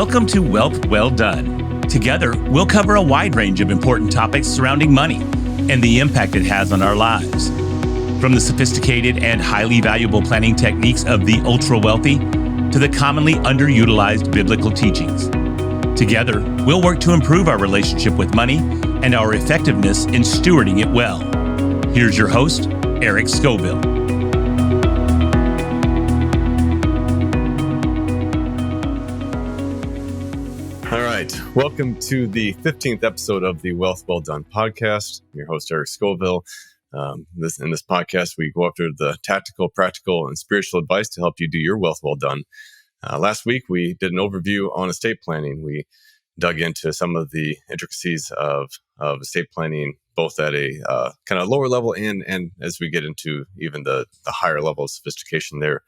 Welcome to Wealth Well Done. Together, we'll cover a wide range of important topics surrounding money and the impact it has on our lives. From the sophisticated and highly valuable planning techniques of the ultra-wealthy to the commonly underutilized biblical teachings. Together, we'll work to improve our relationship with money and our effectiveness in stewarding it well. Here's your host, Eric Scoville. All right. Welcome to the 15th episode of the Wealth Well Done podcast. I'm your host, Eric Scoville. In this podcast, we go after the tactical, practical, and spiritual advice to help you do your wealth well done. Last week, we did an overview on estate planning. We dug into some of the intricacies of estate planning, both at a kind of lower level and as we get into even the higher level of sophistication there.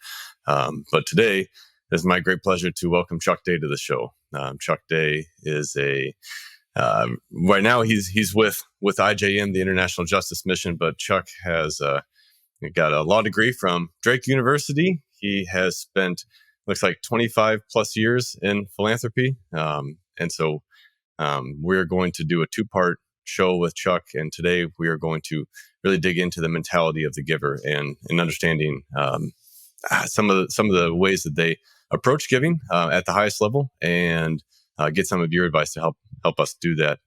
But today, it is my great pleasure to welcome Chuck Day to the show. Chuck Day is right now he's with IJM, the International Justice Mission, but Chuck has got a law degree from Drake University. He has spent, looks like 25 plus years in philanthropy. And so we're going to do a two-part show with Chuck. And today we are going to really dig into the mentality of the giver and understanding some of the ways that they approach giving at the highest level, and get some of your advice to help us do that.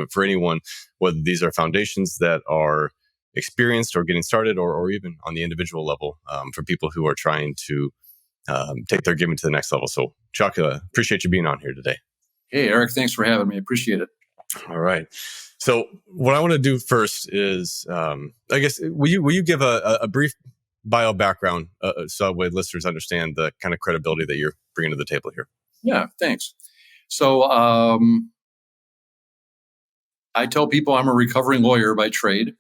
For anyone, whether these are foundations that are experienced or getting started, or even on the individual level, for people who are trying to take their giving to the next level. So, Chuck, appreciate you being on here today. Hey, Eric, thanks for having me. Appreciate it. All right. So, what I want to do first is, I guess, will you give a brief bio background so that way listeners understand the kind of credibility that you're bringing to the table here? Yeah, thanks. So, I tell people I'm a recovering lawyer by trade.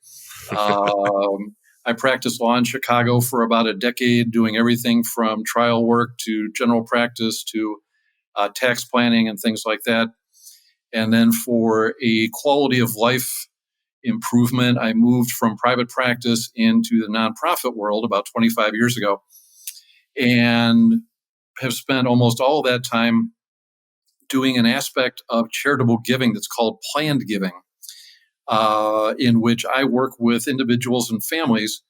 I practiced law in Chicago for about a decade, doing everything from trial work to general practice to tax planning and things like that. And then for a quality of life improvement, I moved from private practice into the nonprofit world about 25 years ago, and have spent almost all of that time doing an aspect of charitable giving that's called planned giving, in which I work with individuals and families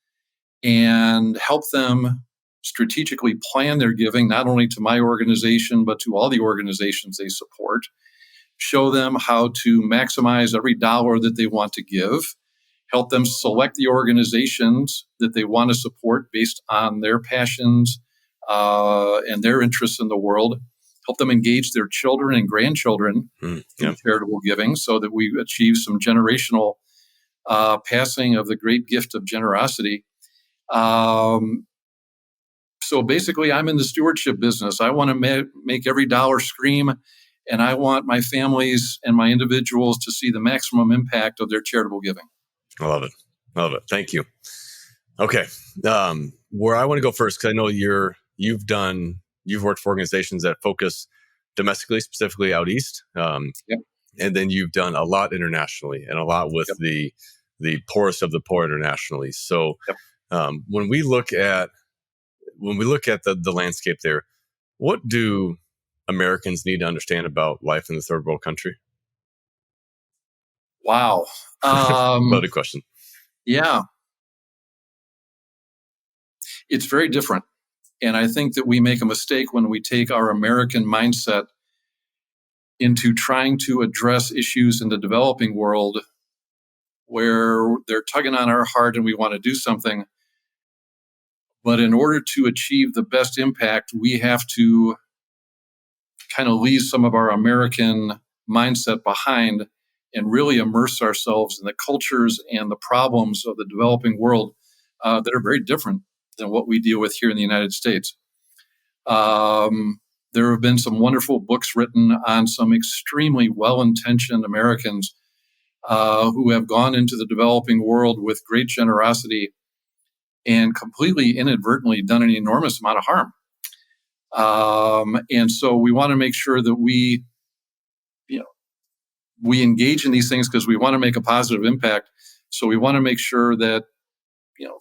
and help them strategically plan their giving, not only to my organization, but to all the organizations they support, show them how to maximize every dollar that they want to give, help them select the organizations that they want to support based on their passions and their interests in the world, help them engage their children and grandchildren in charitable giving so that we achieve some generational passing of the great gift of generosity. So basically, I'm in the stewardship business. I want to make every dollar scream, and I want my families and my individuals to see the maximum impact of their charitable giving. I love it. Love it. Thank you. Okay. Where I want to go first, because I know you've worked for organizations that focus domestically, specifically out east. Yep. And then you've done a lot internationally and a lot with the poorest of the poor internationally. So when we look at the landscape there, what do Americans need to understand about life in the third world country? Wow. Loaded question. Yeah. It's very different. And I think that we make a mistake when we take our American mindset into trying to address issues in the developing world where they're tugging on our heart and we want to do something. But in order to achieve the best impact, we have to kind of leave some of our American mindset behind and really immerse ourselves in the cultures and the problems of the developing world that are very different than what we deal with here in the United States. There have been some wonderful books written on some extremely well-intentioned Americans who have gone into the developing world with great generosity and completely inadvertently done an enormous amount of harm. And so we want to make sure that we engage in these things because we want to make a positive impact. So we want to make sure that,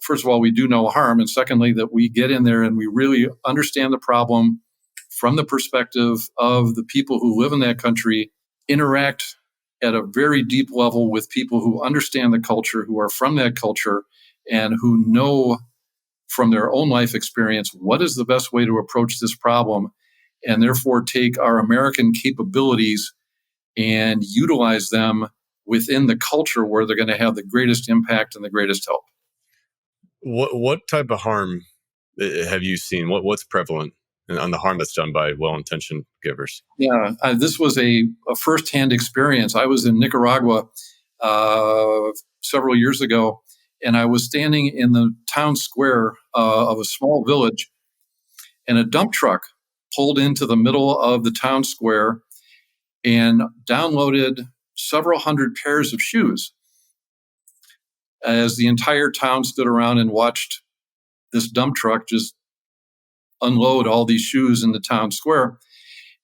first of all, we do no harm. And secondly, that we get in there and we really understand the problem, from the perspective of the people who live in that country, interact at a very deep level with people who understand the culture, who are from that culture, and who know from their own life experience what is the best way to approach this problem, and therefore take our American capabilities and utilize them within the culture where they're going to have the greatest impact and the greatest help. What type of harm have you seen? What's prevalent on the harm that's done by well-intentioned givers? Yeah, this was a firsthand experience. I was in Nicaragua several years ago, and I was standing in the town square of a small village, and a dump truck pulled into the middle of the town square and downloaded several hundred pairs of shoes as the entire town stood around and watched this dump truck just unload all these shoes in the town square.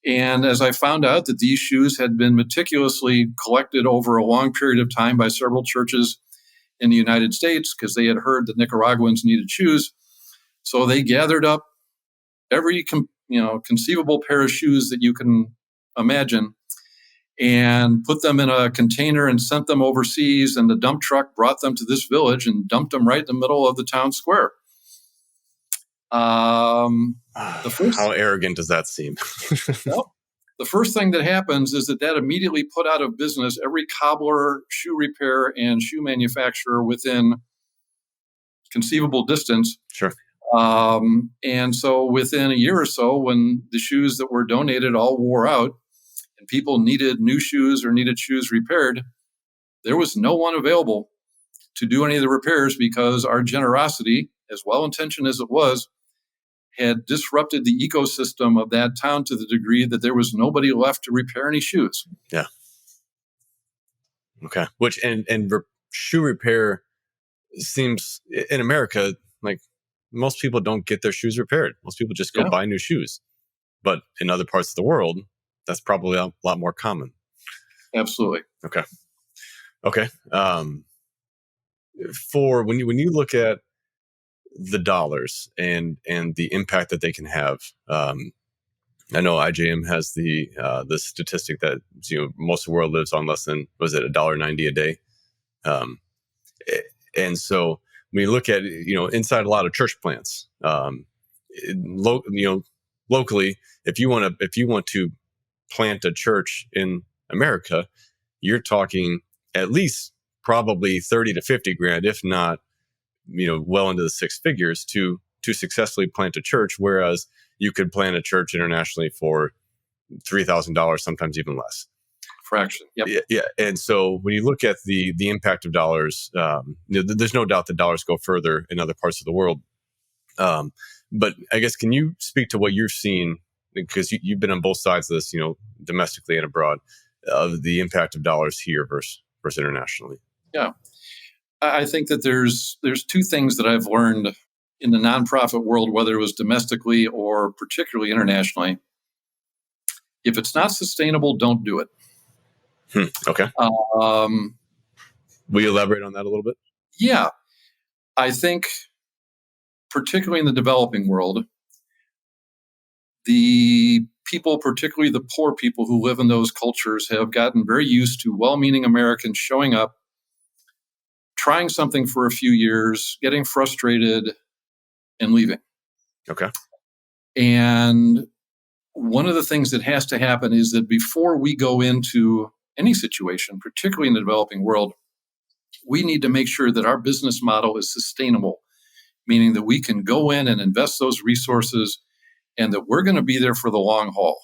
And as I found out that these shoes had been meticulously collected over a long period of time by several churches in the United States, because they had heard that Nicaraguans needed shoes, so they gathered up every conceivable pair of shoes that you can imagine and put them in a container and sent them overseas, and the dump truck brought them to this village and dumped them right in the middle of the town square. How arrogant does that seem? Well, the first thing that happens is that immediately put out of business every cobbler, shoe repair, and shoe manufacturer within conceivable distance. Sure. And so within a year or so, when the shoes that were donated all wore out and people needed new shoes or needed shoes repaired, there was no one available to do any of the repairs, because our generosity, as well-intentioned as it was, had disrupted the ecosystem of that town to the degree that there was nobody left to repair any shoes. Yeah. Okay. Which and shoe repair seems in America, like most people don't get their shoes repaired. Most people just go buy new shoes. But in other parts of the world, that's probably a lot more common. Absolutely. Okay. For when you look at the dollars and the impact that they can have, I know IJM has the statistic that most of the world lives on less than, was it $1.90 a day, and so when you look at inside a lot of church plants, locally, if you want to plant a church in America, you're talking at least probably 30 to 50 grand, if not well into the six figures to successfully plant a church, whereas you could plant a church internationally for $3,000, sometimes even less. Fraction. Yep. Yeah. And so when you look at the impact of dollars, there's no doubt that dollars go further in other parts of the world. But I guess, can you speak to what you've seen, because you've been on both sides of this, domestically and abroad, of the impact of dollars here versus internationally? Yeah. I think that there's two things that I've learned in the nonprofit world, whether it was domestically or particularly internationally. If it's not sustainable, don't do it. Okay. Will you elaborate on that a little bit? Yeah. I think particularly in the developing world, the people, particularly the poor people who live in those cultures, have gotten very used to well-meaning Americans showing up, trying something for a few years, getting frustrated, and leaving. Okay. And one of the things that has to happen is that before we go into any situation, particularly in the developing world, we need to make sure that our business model is sustainable, meaning that we can go in and invest those resources and that we're going to be there for the long haul,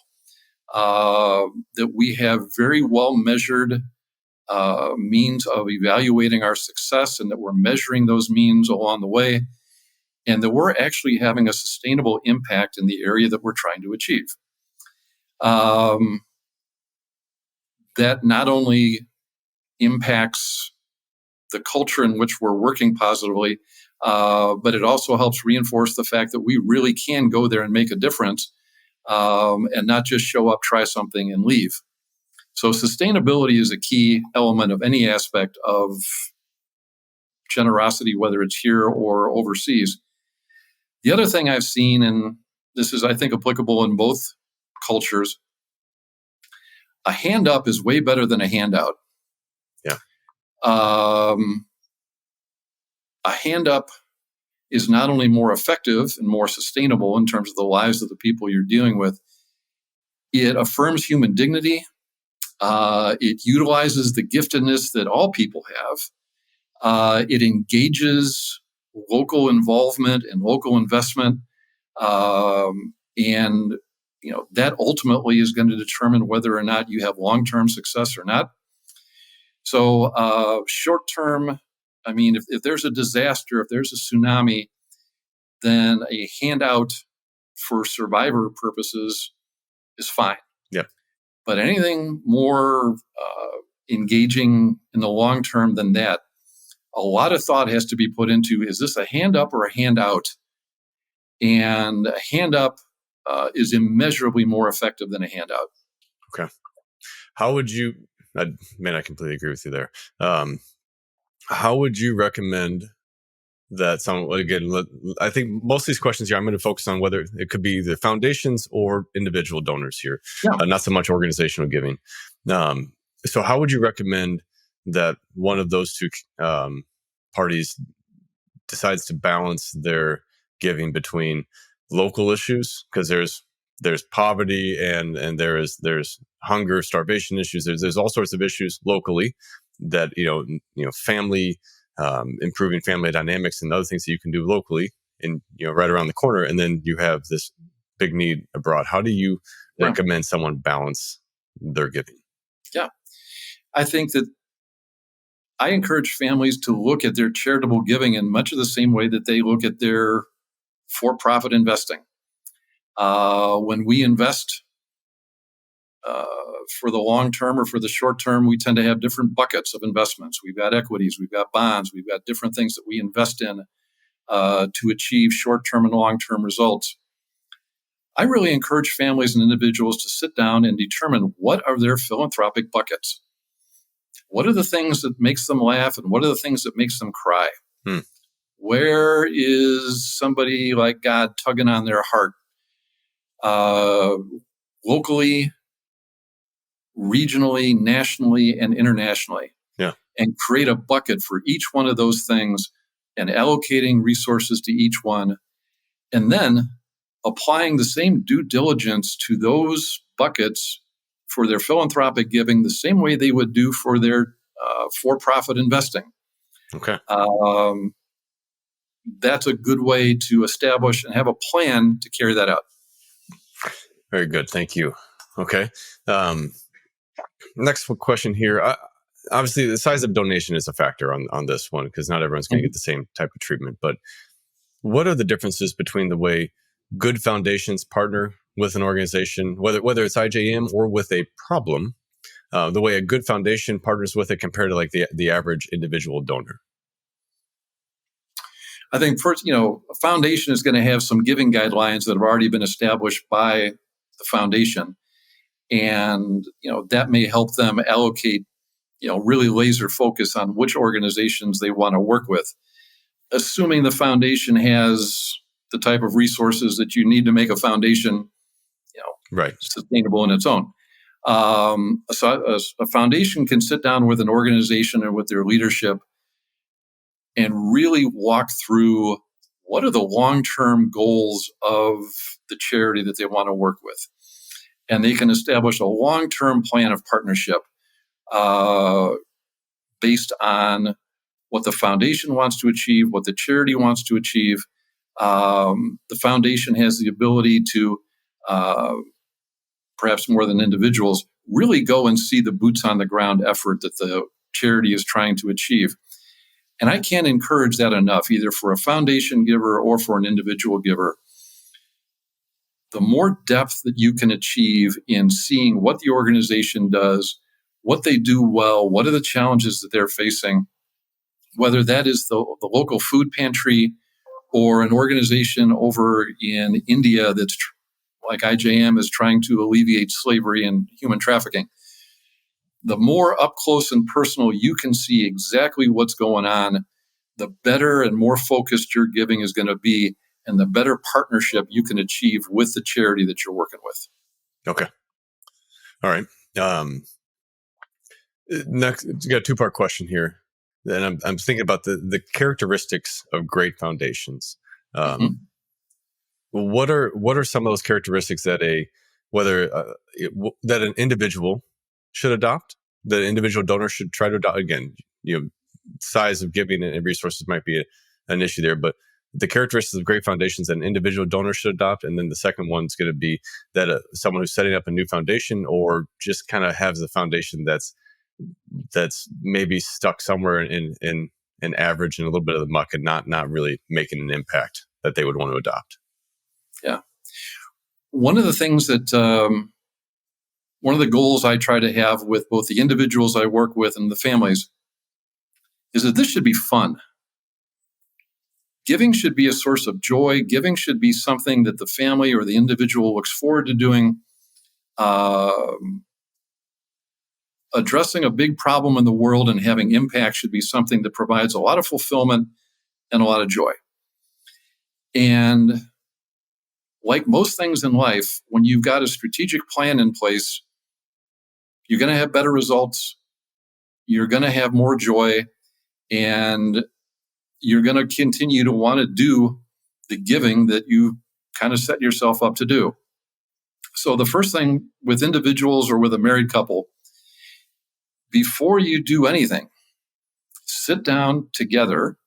that we have very well measured means of evaluating our success, and that we're measuring those means along the way, and that we're actually having a sustainable impact in the area that we're trying to achieve. That not only impacts the culture in which we're working positively, but it also helps reinforce the fact that we really can go there and make a difference, and not just show up, try something, and leave. So sustainability is a key element of any aspect of generosity, whether it's here or overseas. The other thing I've seen, and this is, I think, applicable in both cultures, a hand up is way better than a handout. Yeah. A hand up is not only more effective and more sustainable in terms of the lives of the people you're dealing with, it affirms human dignity. It utilizes the giftedness that all people have. It engages local involvement and local investment. And that ultimately is going to determine whether or not you have long-term success or not. So short-term, if there's a disaster, if there's a tsunami, then a handout for survivor purposes is fine. Yeah. But anything more engaging in the long term than that, a lot of thought has to be put into, is this a hand up or a handout? And a hand up is immeasurably more effective than a handout. Okay. How would you, I completely agree with you there. How would you recommend that someone, again, I think most of these questions here, I'm going to focus on whether it could be either foundations or individual donors here, not so much organizational giving. So how would you recommend that one of those two parties decides to balance their giving between local issues? Because there's poverty and there's hunger, starvation issues. There's all sorts of issues locally that, family, improving family dynamics and other things that you can do locally and, right around the corner. And then you have this big need abroad. How do you recommend someone balance their giving? Yeah. I think that I encourage families to look at their charitable giving in much of the same way that they look at their for-profit investing. When we invest for the long term or for the short term, we tend to have different buckets of investments. We've got equities, we've got bonds, we've got different things that we invest in to achieve short-term and long-term results. I really encourage families and individuals to sit down and determine what are their philanthropic buckets. What are the things that makes them laugh and what are the things that makes them cry? Where is somebody like God tugging on their heart? Locally, regionally, nationally, and internationally. Yeah. And create a bucket for each one of those things and allocating resources to each one. And then applying the same due diligence to those buckets for their philanthropic giving the same way they would do for their for-profit investing. Okay. That's a good way to establish and have a plan to carry that out. Very good. Thank you. Okay. Next question here. Obviously, the size of donation is a factor on this one because not everyone's going to get the same type of treatment. But what are the differences between the way good foundations partner with an organization, whether it's IJM or with a problem, the way a good foundation partners with it compared to like the average individual donor? I think first, a foundation is going to have some giving guidelines that have already been established by the foundation. And, that may help them allocate, really laser focus on which organizations they want to work with. Assuming the foundation has the type of resources that you need to make a foundation, sustainable in its own. So a foundation can sit down with an organization or with their leadership and really walk through what are the long-term goals of the charity that they want to work with. And they can establish a long-term plan of partnership based on what the foundation wants to achieve, what the charity wants to achieve. The foundation has the ability to, perhaps more than individuals, really go and see the boots on the ground effort that the charity is trying to achieve. And I can't encourage that enough, either for a foundation giver or for an individual giver. The more depth that you can achieve in seeing what the organization does, what they do well, what are the challenges that they're facing, whether that is the local food pantry or an organization over in India that's like IJM is trying to alleviate slavery and human trafficking. The more up close and personal you can see exactly what's going on, the better and more focused your giving is going to be, and the better partnership you can achieve with the charity that you're working with. Okay. All right. Next, we got a two-part question here. And I'm thinking about the characteristics of great foundations. Mhm. What are some of those characteristics that that an individual should adopt, that an individual donor should try to adopt? Again, size of giving and resources might be an issue there, but the characteristics of great foundations that an individual donor should adopt, and then the second one's going to be that someone who's setting up a new foundation or just kind of has a foundation that's maybe stuck somewhere in an average and a little bit of the muck and not really making an impact that they would want to adopt. Yeah. One of the things that, one of the goals I try to have with both the individuals I work with and the families is that this should be fun. Giving should be a source of joy. Giving should be something that the family or the individual looks forward to doing. Addressing a big problem in the world and having impact should be something that provides a lot of fulfillment and a lot of joy. And like most things in life, when you've got a strategic plan in place, you're going to have better results. You're going to have more joy, and you're going to continue to want to do the giving that you kind of set yourself up to do. So the first thing with individuals or with a married couple, before you do anything, sit down together.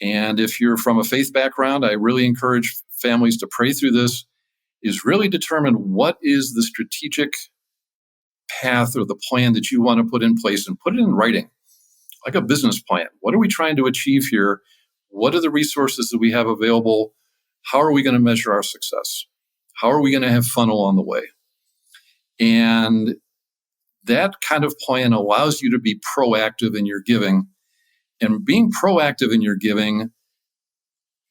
And if you're from a faith background, I really encourage families to pray through this, is really determine what is the strategic path or the plan that you want to put in place and put it in writing, like a business plan. What are we trying to achieve here? What are the resources that we have available? How are we going to measure our success? How are we going to have fun along the way? And that kind of plan allows you to be proactive in your giving. And being proactive in your giving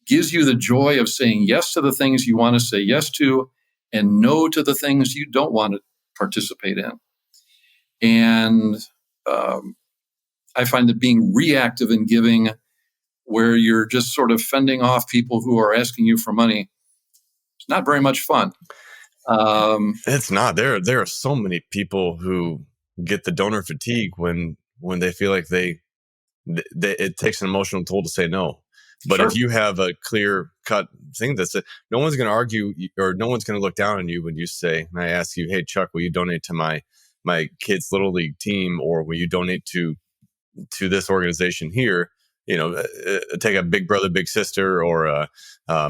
gives you the joy of saying yes to the things you want to say yes to and no to the things you don't want to participate in. And I find that being reactive in giving, where you're just sort of fending off people who are asking you for money, it's not very much fun. It's not. There are so many people who get the donor fatigue when they feel like it takes an emotional toll to say no. But Sure. if you have a clear cut thing that's no one's going to argue or no one's going to look down on you when you say, and I ask you, hey, Chuck, will you donate to my kids' little league team, or will you donate to this organization here? Take a big brother, big sister, or a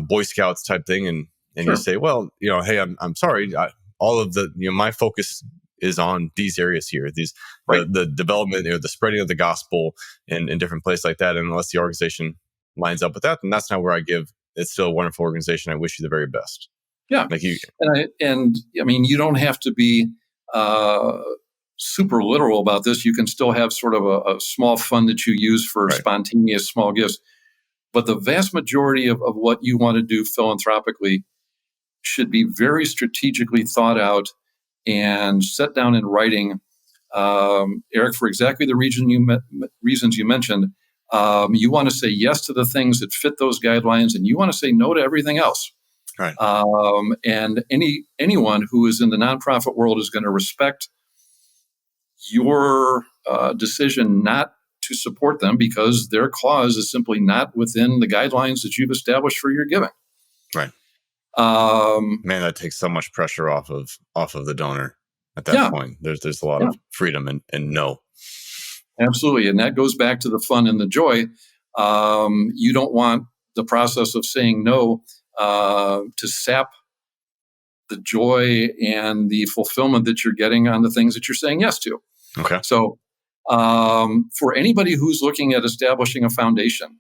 Boy Scouts type thing, and Sure. you say, well, hey, I'm sorry, all of the my focus is on these areas here, Right. the development or the spreading of the gospel in different places like that. And unless the organization lines up with that, then that's not where I give. It's still a wonderful organization. I wish you the very best. Yeah. Like you, And I mean, you don't have to be super literal about this. You can still have sort of a small fund that you use for Right. spontaneous small gifts. But the vast majority of what you want to do philanthropically should be very strategically thought out and set down in writing. Eric, for exactly the reasons you mentioned, you want to say yes to the things that fit those guidelines, and you want to say no to everything else. right. And anyone who is in the nonprofit world is going to respect your decision not to support them because their cause is simply not within the guidelines that you've established for your giving. Right. Man, that takes so much pressure off of the donor at that point. There's a lot of freedom and no. Absolutely. And that goes back to the fun and the joy. You don't want the process of saying no to sap the joy and the fulfillment that you're getting on the things that you're saying yes to. Okay. So for anybody who's looking at establishing a foundation,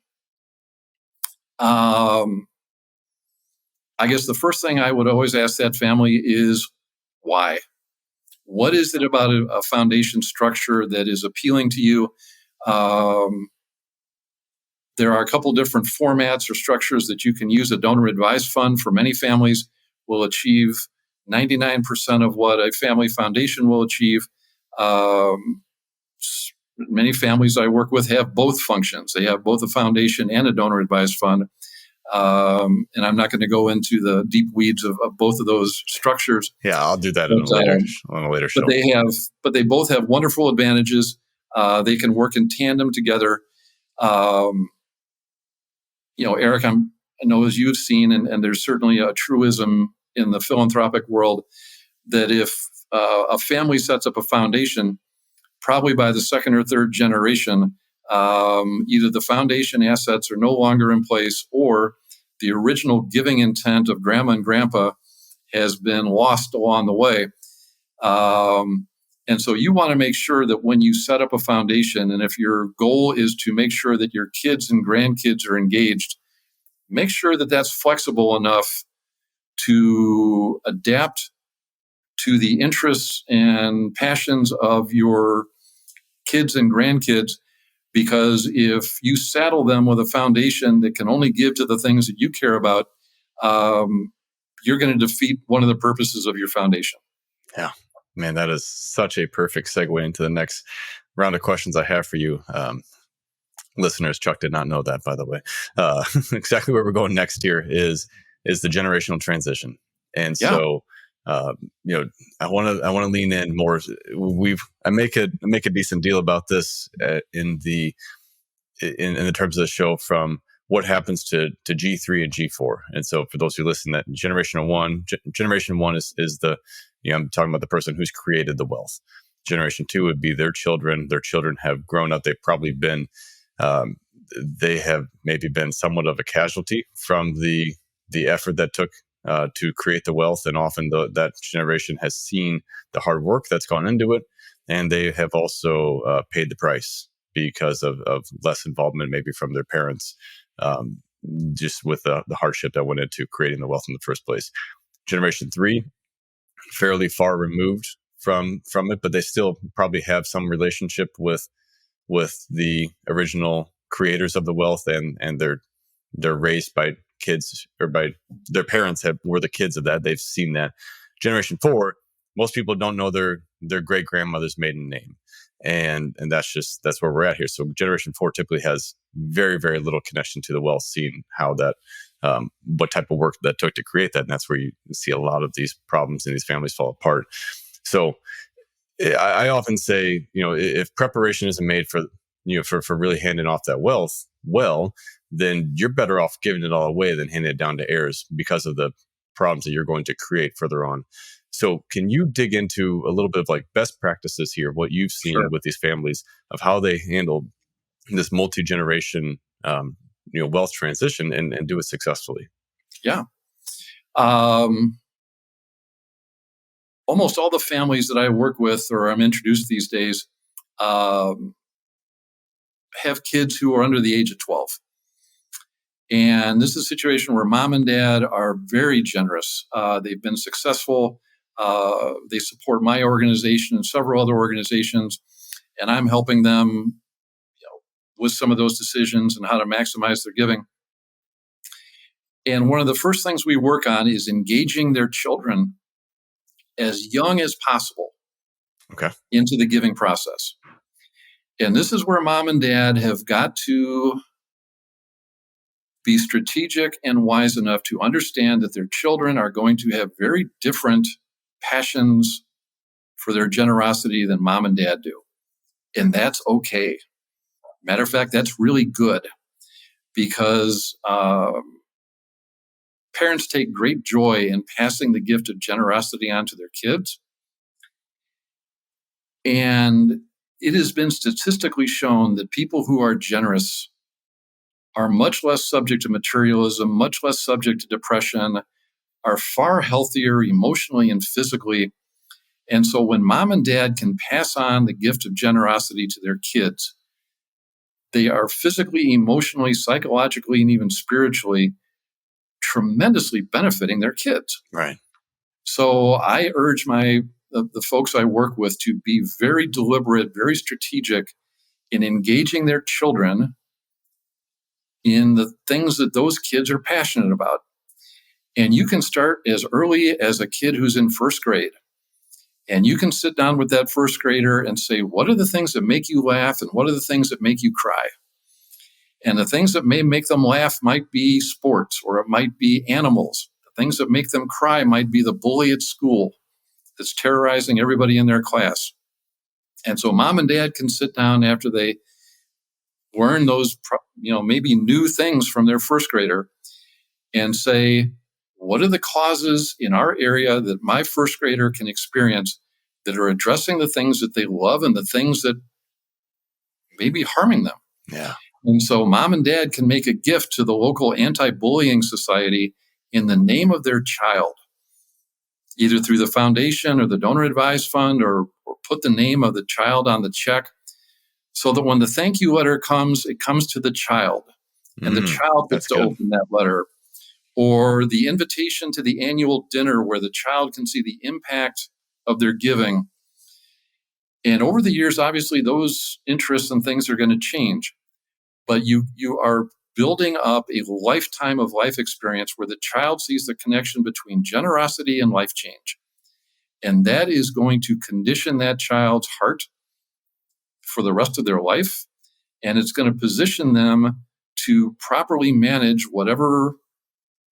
I guess the first thing I would always ask that family is why? What is it about a foundation structure that is appealing to you? There are a couple different formats or structures that you can use. A donor advised fund for many families will achieve 99% of what a family foundation will achieve. Many families I work with have both functions. They have both a foundation and a donor advised fund. And I'm not going to go into the deep weeds of both of those structures. Yeah, I'll do that on a later show. But they both have wonderful advantages. They can work in tandem together. Eric, I know as you've seen, and there's certainly a truism in the philanthropic world that if a family sets up a foundation, probably by the second or third generation, either the foundation assets are no longer in place or the original giving intent of grandma and grandpa has been lost along the way. And so you want to make sure that when you set up a foundation, and if your goal is to make sure that your kids and grandkids are engaged, make sure that that's flexible enough to adapt to the interests and passions of your kids and grandkids. Because if you saddle them with a foundation that can only give to the things that you care about, you're going to defeat one of the purposes of your foundation. Yeah, man, that is such a perfect segue into the next round of questions I have for you. Listeners, Chuck did not know that, by the way. Exactly where we're going next here is the generational transition. And so, I want to lean in more. I make a decent deal about this in the terms of the show, from what happens to G3 and G4. And so for those who listen, that generation one is the, I'm talking about the person who's created the wealth. Generation 2 would be their children. Their children have grown up. They've probably been, they have maybe been somewhat of a casualty from the effort that took to create the wealth. And often that generation has seen the hard work that's gone into it. And they have also paid the price because of less involvement maybe from their parents, just with the hardship that went into creating the wealth in the first place. Generation 3, fairly far removed from it, but they still probably have some relationship with the original creators of the wealth, and they're raised by kids, or by their parents were the kids of that. They've seen that. Generation 4, most people don't know their great grandmother's maiden name. And that's where we're at here. So generation 4 typically has very, very little connection to the wealth, seeing how that, what type of work that took to create that. And that's where you see a lot of these problems and these families fall apart. So I often say, if preparation isn't made for really handing off that wealth, well, then you're better off giving it all away than handing it down to heirs because of the problems that you're going to create further on. So can you dig into a little bit of like best practices here, what you've seen with these families of how they handle this multi-generation, wealth transition and do it successfully? Yeah. Almost all the families that I work with, or I'm introduced these days, have kids who are under the age of 12. And this is a situation where mom and dad are very generous. They've been successful. They support my organization and several other organizations, and I'm helping them, with some of those decisions and how to maximize their giving. And one of the first things we work on is engaging their children as young as possible into the giving process. And this is where mom and dad have got to be strategic and wise enough to understand that their children are going to have very different passions for their generosity than mom and dad do. And that's okay. Matter of fact, that's really good, because parents take great joy in passing the gift of generosity on to their kids. And it has been statistically shown that people who are generous are much less subject to materialism, much less subject to depression, are far healthier emotionally and physically. And so when mom and dad can pass on the gift of generosity to their kids, they are physically, emotionally, psychologically, and even spiritually tremendously benefiting their kids. Right. So I urge the folks I work with to be very deliberate, very strategic in engaging their children in the things that those kids are passionate about. And you can start as early as a kid who's in first grade. And you can sit down with that first grader and say, what are the things that make you laugh and what are the things that make you cry? And the things that may make them laugh might be sports, or it might be animals. The things that make them cry might be the bully at school that's terrorizing everybody in their class. And so mom and dad can sit down after they learn those, maybe new things from their first grader and say, what are the causes in our area that my first grader can experience that are addressing the things that they love and the things that may be harming them? Yeah. And so mom and dad can make a gift to the local anti-bullying society in the name of their child, either through the foundation or the donor advised fund, or put the name of the child on the check, so that when the thank you letter comes, it comes to the child, and the child gets to open that letter. Or the invitation to the annual dinner, where the child can see the impact of their giving. And over the years, obviously, those interests and things are going to change. But you are building up a lifetime of life experience where the child sees the connection between generosity and life change. And that is going to condition that child's heart for the rest of their life. And it's going to position them to properly manage whatever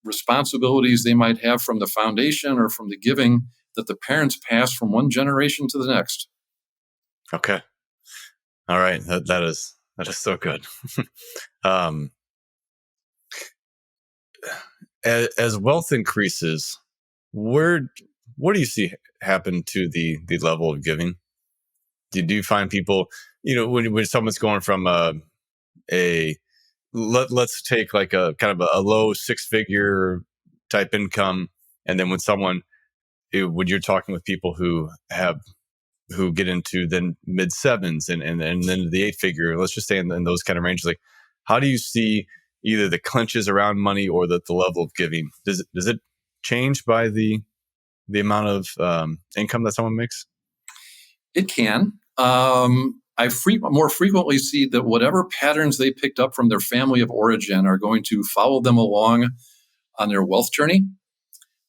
responsibilities they might have from the foundation or from the giving that the parents pass from one generation to the next. Okay. All right. That is so good. As wealth increases, what do you see happen to the level of giving? Do you find people, when someone's going from let's take like a kind of a low 6-figure type income, and then when you're talking with people who get into then mid 7s and then the 8-figure, let's just say in those kind of ranges, like how do you see either the clenches around money or the level of giving? Does it change by the amount of income that someone makes? It can. I more frequently see that whatever patterns they picked up from their family of origin are going to follow them along on their wealth journey.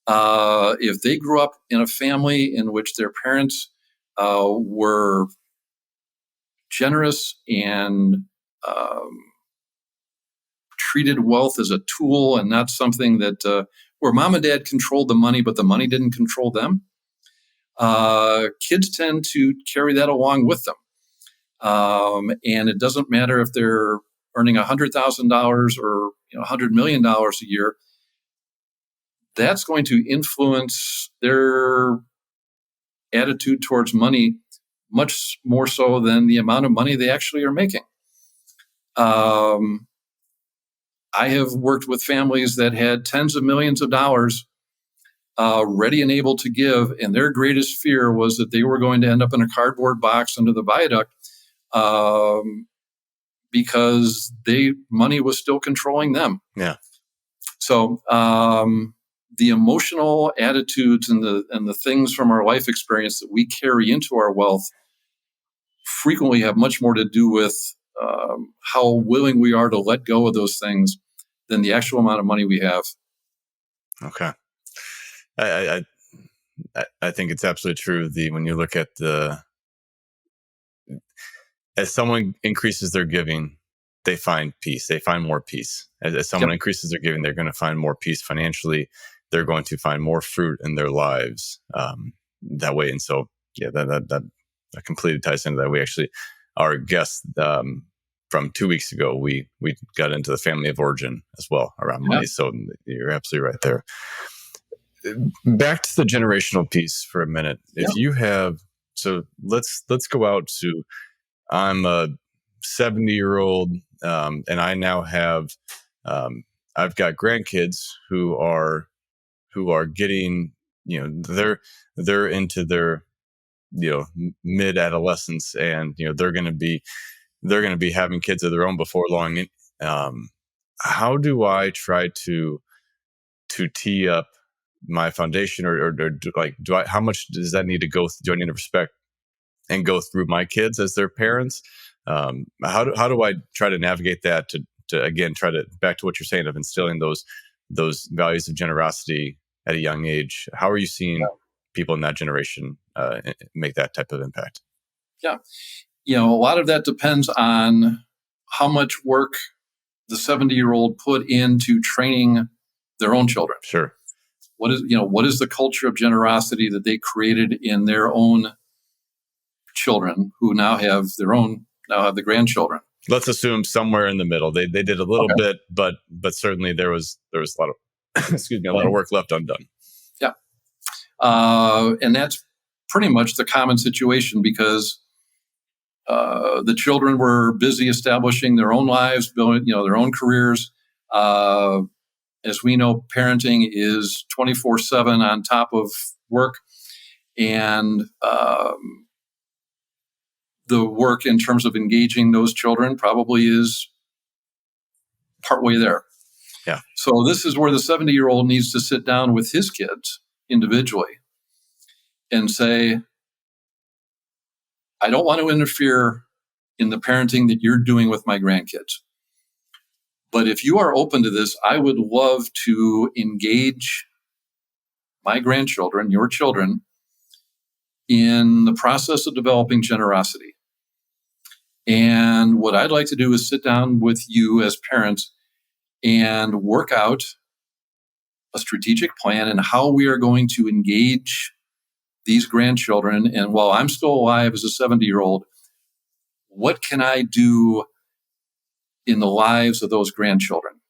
If they grew up in a family in which their parents were generous and treated wealth as a tool and not something that where mom and dad controlled the money, but the money didn't control them, kids tend to carry that along with them. And it doesn't matter if they're earning $100,000 or $100 million a year. That's going to influence their attitude towards money much more so than the amount of money they actually are making. I have worked with families that had tens of millions of dollars ready and able to give, and their greatest fear was that they were going to end up in a cardboard box under the viaduct because money was still controlling them. Yeah. So the emotional attitudes and the things from our life experience that we carry into our wealth frequently have much more to do with how willing we are to let go of those things than the actual amount of money we have. Okay. I think it's absolutely true. When you look at as someone increases their giving, they find peace. They find more peace. As someone increases their giving, they're going to find more peace financially. They're going to find more fruit in their lives that way. And so, yeah, that completely ties into that. We actually, our guest from 2 weeks ago, we got into the family of origin as well around money. So you're absolutely right there. Back to the generational piece for a minute. If you have, so let's go out to, I'm a 70-year-old, and I now have, I've got grandkids who are getting, they're into their, mid adolescence, and they're going to be having kids of their own before long. How do I try to tee up my foundation, or how much does that need to go? Do I need to respect and go through my kids as their parents? How do I try to navigate that to again try to, back to what you're saying, of instilling those values of generosity at a young age? How are you seeing people in that generation make that type of impact? Yeah, a lot of that depends on how much work the 70-year-old put into training their own children? Sure. What is the culture of generosity that they created in their own children who now have the grandchildren? Let's assume somewhere in the middle. They did a little bit, but certainly there was a lot of a lot of work left undone. Yeah. And that's pretty much the common situation, because the children were busy establishing their own lives, building, their own careers. As we know, parenting is 24/7 on top of work, and the work in terms of engaging those children probably is partway there. Yeah. So this is where the 70-year-old needs to sit down with his kids individually and say, I don't want to interfere in the parenting that you're doing with my grandkids. But if you are open to this, I would love to engage my grandchildren, your children, in the process of developing generosity. And what I'd like to do is sit down with you as parents and work out a strategic plan and how we are going to engage these grandchildren. And while I'm still alive as a 70-year-old, what can I do in the lives of those grandchildren?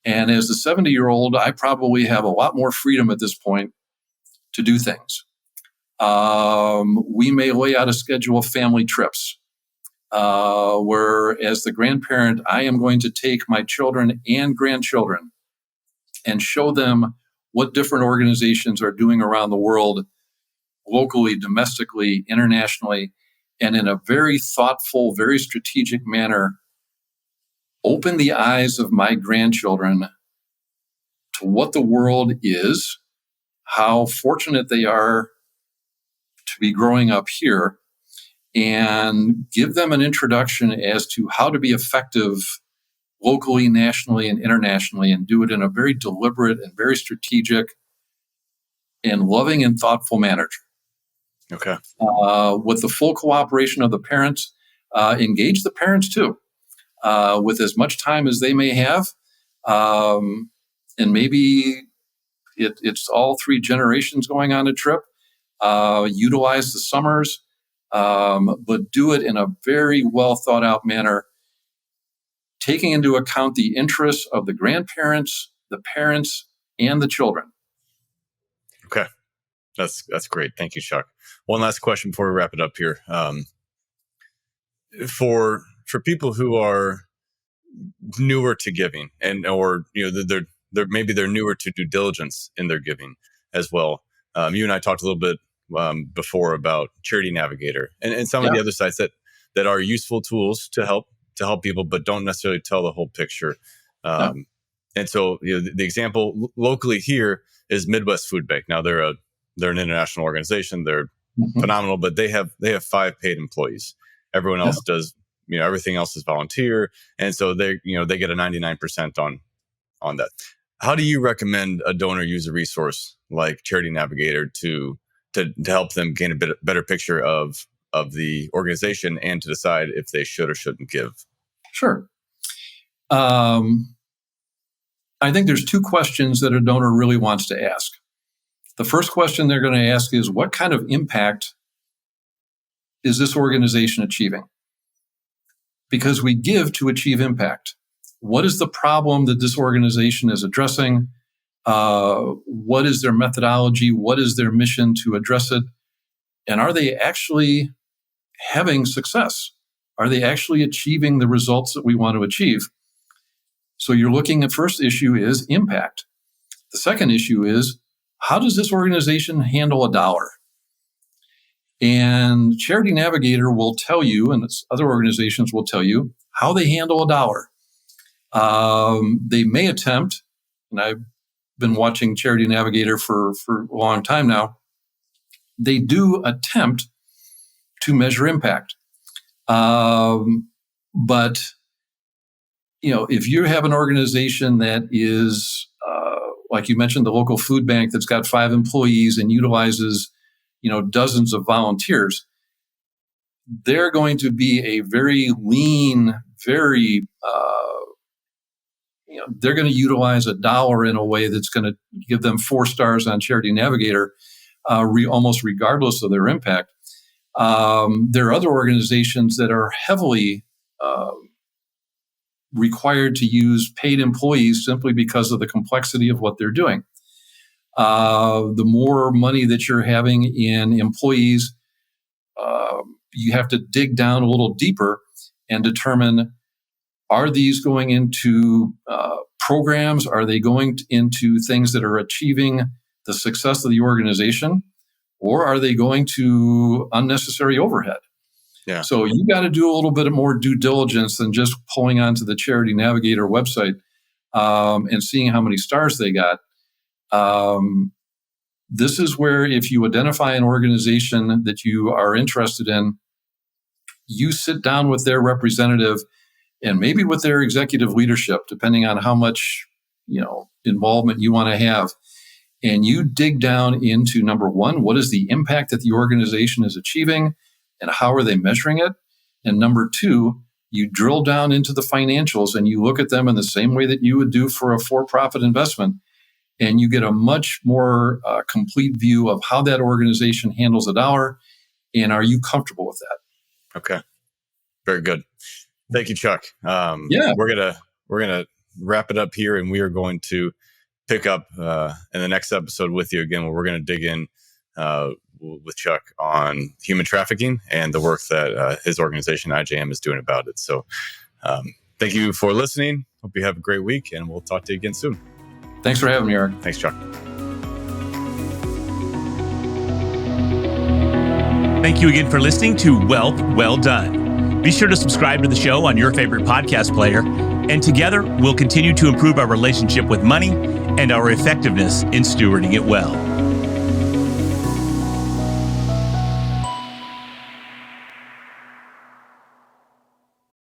And as a 70-year-old, I probably have a lot more freedom at this point to do things. We may lay out a schedule of family trips, where as the grandparent, I am going to take my children and grandchildren and show them what different organizations are doing around the world, locally, domestically, internationally, and in a very thoughtful, very strategic manner, open the eyes of my grandchildren to what the world is, how fortunate they are to be growing up here, and give them an introduction as to how to be effective locally, nationally, and internationally, and do it in a very deliberate and very strategic and loving and thoughtful manner. Okay. With the full cooperation of the parents, engage the parents too, with as much time as they may have. And maybe it's all three generations going on a trip. Utilize the summers, but do it in a very well thought out manner, taking into account the interests of the grandparents, the parents, and the children. Okay. That's great. Thank you, Chuck. One last question before we wrap it up here. For people who are newer to giving, or they're newer to due diligence in their giving as well. You and I talked a little bit before about Charity Navigator and some of the other sites that are useful tools to help people, but don't necessarily tell the whole picture. And so the example locally here is Midwest Food Bank. Now they're an international organization. They're phenomenal, but they have 5 paid employees. Everyone else does, everything else is volunteer. And so they get a 99% on that. How do you recommend a donor use a resource like Charity Navigator to help them gain a better picture of the organization and to decide if they should or shouldn't give? Sure. I think there's 2 questions that a donor really wants to ask. The first question they're going to ask is, what kind of impact is this organization achieving? Because we give to achieve impact. What is the problem that this organization is addressing? What is their methodology? What is their mission to address it? And are they actually having success? Are they actually achieving the results that we want to achieve? So you're looking at, first issue is impact. The second issue is, how does this organization handle a dollar? And Charity Navigator will tell you, and other organizations will tell you, how they handle a dollar. They may attempt, and I've been watching Charity Navigator for a long time now, they do attempt to measure impact. But if you have an organization that is, like you mentioned, the local food bank that's got 5 employees and utilizes, dozens of volunteers, they're going to be a very lean, very they're going to utilize $1 in a way that's going to give them 4 stars on Charity Navigator, almost regardless of their impact. There are other organizations that are heavily required to use paid employees simply because of the complexity of what they're doing. The more money that you're having in employees, you have to dig down a little deeper and determine, are these going into programs? Are they going into things that are achieving the success of the organization? Or are they going to unnecessary overhead? Yeah. So you got to do a little bit more due diligence than just pulling onto the Charity Navigator website and seeing how many stars they got. This is where, if you identify an organization that you are interested in, you sit down with their representative and maybe with their executive leadership, depending on how much involvement you want to have. And you dig down into, number one, what is the impact that the organization is achieving and how are they measuring it? And number two, you drill down into the financials and you look at them in the same way that you would do for a for-profit investment. And you get a much more complete view of how that organization handles $1. And are you comfortable with that? Okay. Very good. Thank you, Chuck. Yeah. We're gonna wrap it up here, and we are going to pick up in the next episode with you again, where we're going to dig in with Chuck on human trafficking and the work that his organization IJM is doing about it. So thank you for listening. Hope you have a great week, and we'll talk to you again soon. Thanks for having me, Eric. Thanks, Chuck. Thank you again for listening to Wealth Well Done. Be sure to subscribe to the show on your favorite podcast player, and together we'll continue to improve our relationship with money and our effectiveness in stewarding it well.